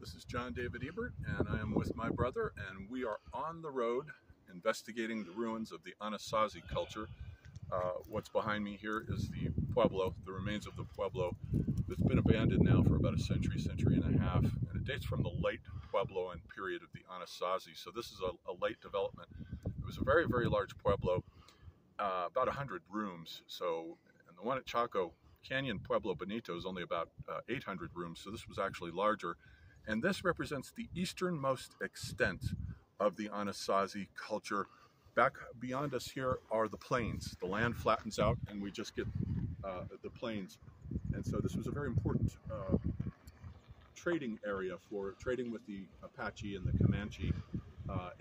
This is John David Ebert, and I am with my brother, and we are on the road investigating the ruins of the Anasazi culture. What's behind me here is the pueblo, the remains of the pueblo that's been abandoned now for about a century, century and a half, and it dates from the late Puebloan period of the Anasazi. So this is a late development. It was a very, very large pueblo, about 100 rooms. So, and the one at Chaco Canyon Pueblo Bonito is only about 800 rooms, so this was actually larger. And this represents the easternmost extent of the Anasazi culture. Back beyond us here are the plains. The land flattens out and we just get the plains. And so this was a very important trading area for trading with the Apache and the Comanche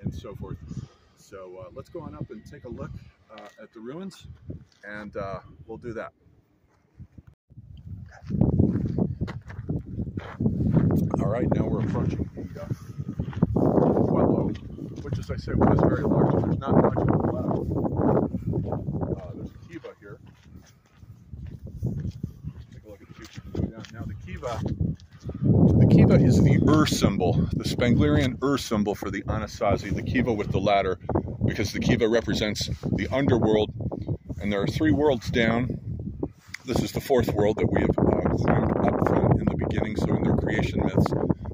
and so forth. So let's go on up and take a look at the ruins, and we'll do that. All right, now we're approaching the pueblo, which, as I said, was very large. There's not much of it left. There's a kiva here. Take a look at the picture. Now the kiva is the symbol, the Spenglerian symbol for the Anasazi. The kiva with the ladder, because the kiva represents the underworld, and there are 3 worlds down. This is the 4th world that we have climbed up from in the beginning. So in their creation myths,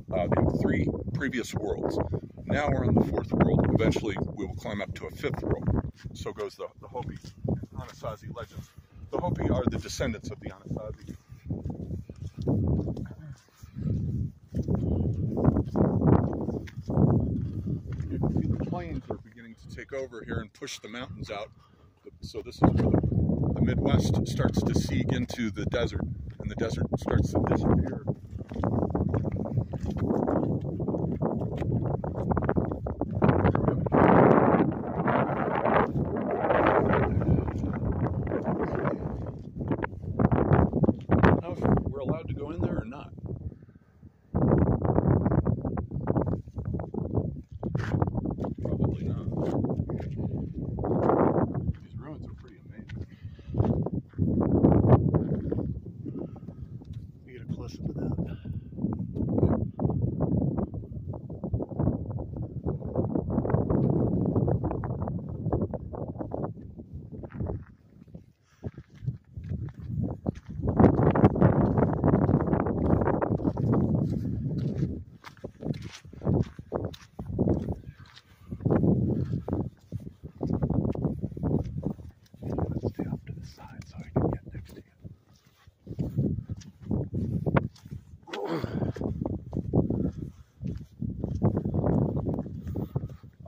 they have 3 previous worlds. Now we're in the 4th world. Eventually we will climb up to a 5th world. So goes the Hopi and Anasazi legends. The Hopi are the descendants of the Anasazi. You can see the plains are beginning to take over here and push the mountains out. So this is where the Midwest starts to seep into the desert, and the desert starts to disappear. I don't know if we're allowed to go in there or not. Probably not. These ruins are pretty amazing. You get a close up of that.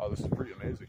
Oh, this is pretty amazing.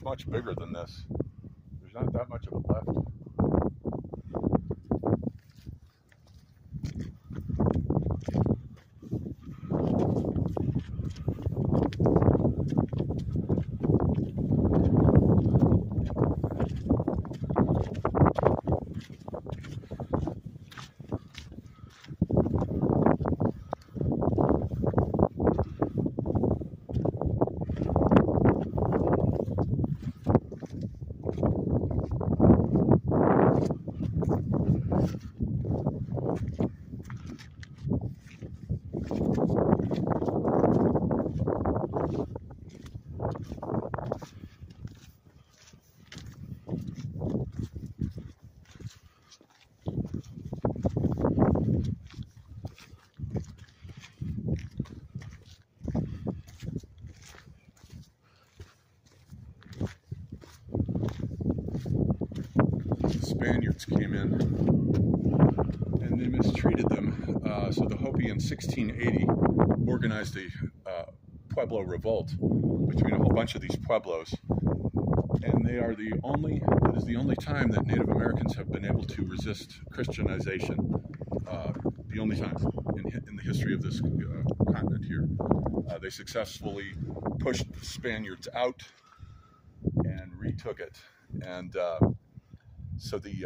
Much bigger than this. There's not that much of it left. Spaniards came in and they mistreated them. So the Hopi in 1680 organized a Pueblo revolt between a whole bunch of these pueblos, and they are the only, that is the only time that Native Americans have been able to resist Christianization the only time in the history of this continent here. They successfully pushed the Spaniards out and retook it. And so the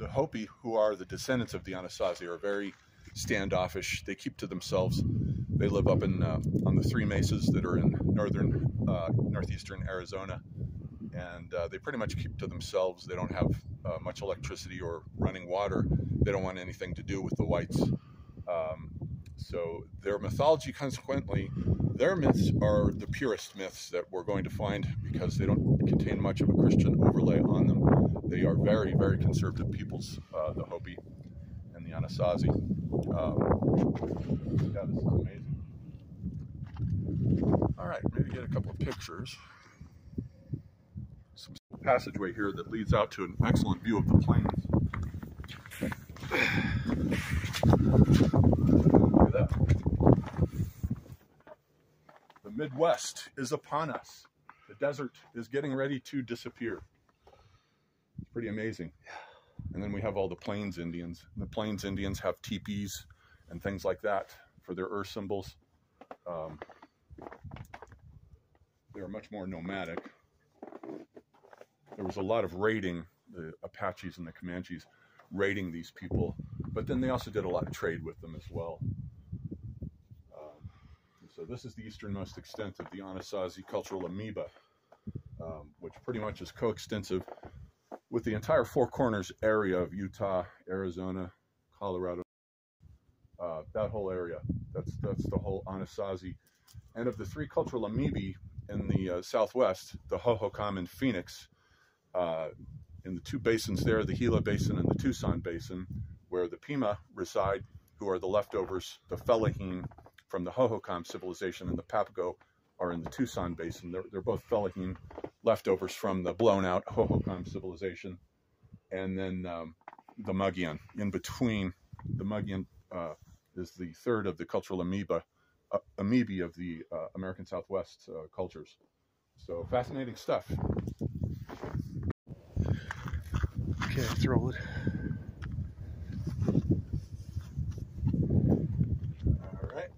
Hopi, who are the descendants of the Anasazi, are very standoffish. They keep to themselves. They live up in on the three mesas that are in northeastern Arizona, and they pretty much keep to themselves. They don't have much electricity or running water. They don't want anything to do with the whites. So their mythology, consequently, their myths are the purest myths that we're going to find because they don't contain much of a Christian overlay on them. They are very, very conservative peoples, the Hopi and the Anasazi. Yeah, this is amazing. All right, maybe get a couple of pictures. Some passageway here that leads out to an excellent view of the plains. Look at that. The Midwest is upon us. The desert is getting ready to disappear. It's pretty amazing. And then we have all the Plains Indians. The Plains Indians have teepees and things like that for their earth symbols. They're much more nomadic. There was a lot of raiding, the Apaches and the Comanches raiding these people, but then they also did a lot of trade with them as well. So this is the easternmost extent of the Anasazi cultural amoeba, which pretty much is coextensive with the entire Four Corners area of Utah, Arizona, Colorado. That whole area, that's the whole Anasazi. And of the three cultural amoebae in the southwest, the Hohokam and Phoenix, in the two basins there, the Gila Basin and the Tucson Basin, where the Pima reside, who are the leftovers, the Fellahin from the Hohokam civilization, and the Papago are in the Tucson Basin. They're both Fellahin leftovers from the blown out Hohokam civilization. And then the Mugian in between. The Mugian is the third of the cultural amoebae of the American Southwest cultures. So fascinating stuff. Okay, throw it. All right.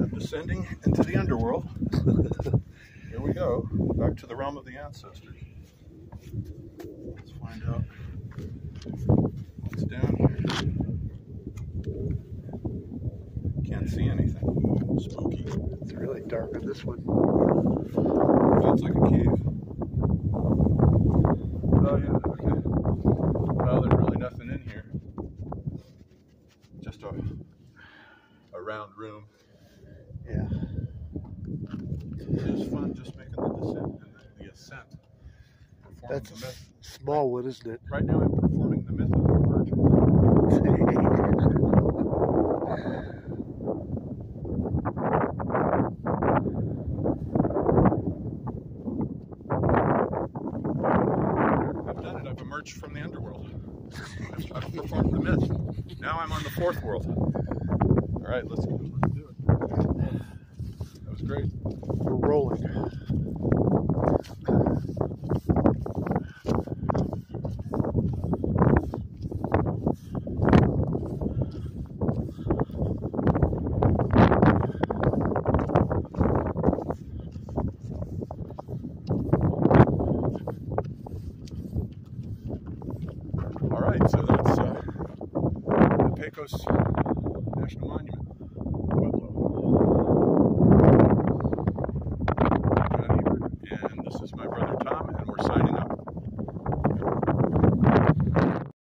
I'm descending into the underworld. Here we go. Back to the realm of the ancestors. Let's find out what's down here. Can't see anything. Spooky. It's really dark on this one. Oh, it's like a cave. Oh yeah, okay. Well, there's really nothing in here. Just a round room. Yeah. It is fun just making the descent and the ascent. That's a small one, isn't it? Right now I'm performing the myth of the emergence. I've emerged from the underworld. I've performed the myth. Now I'm on the fourth world. All right, let's do it. That was great. We're rolling. All right, so that's the Pecos National Monument.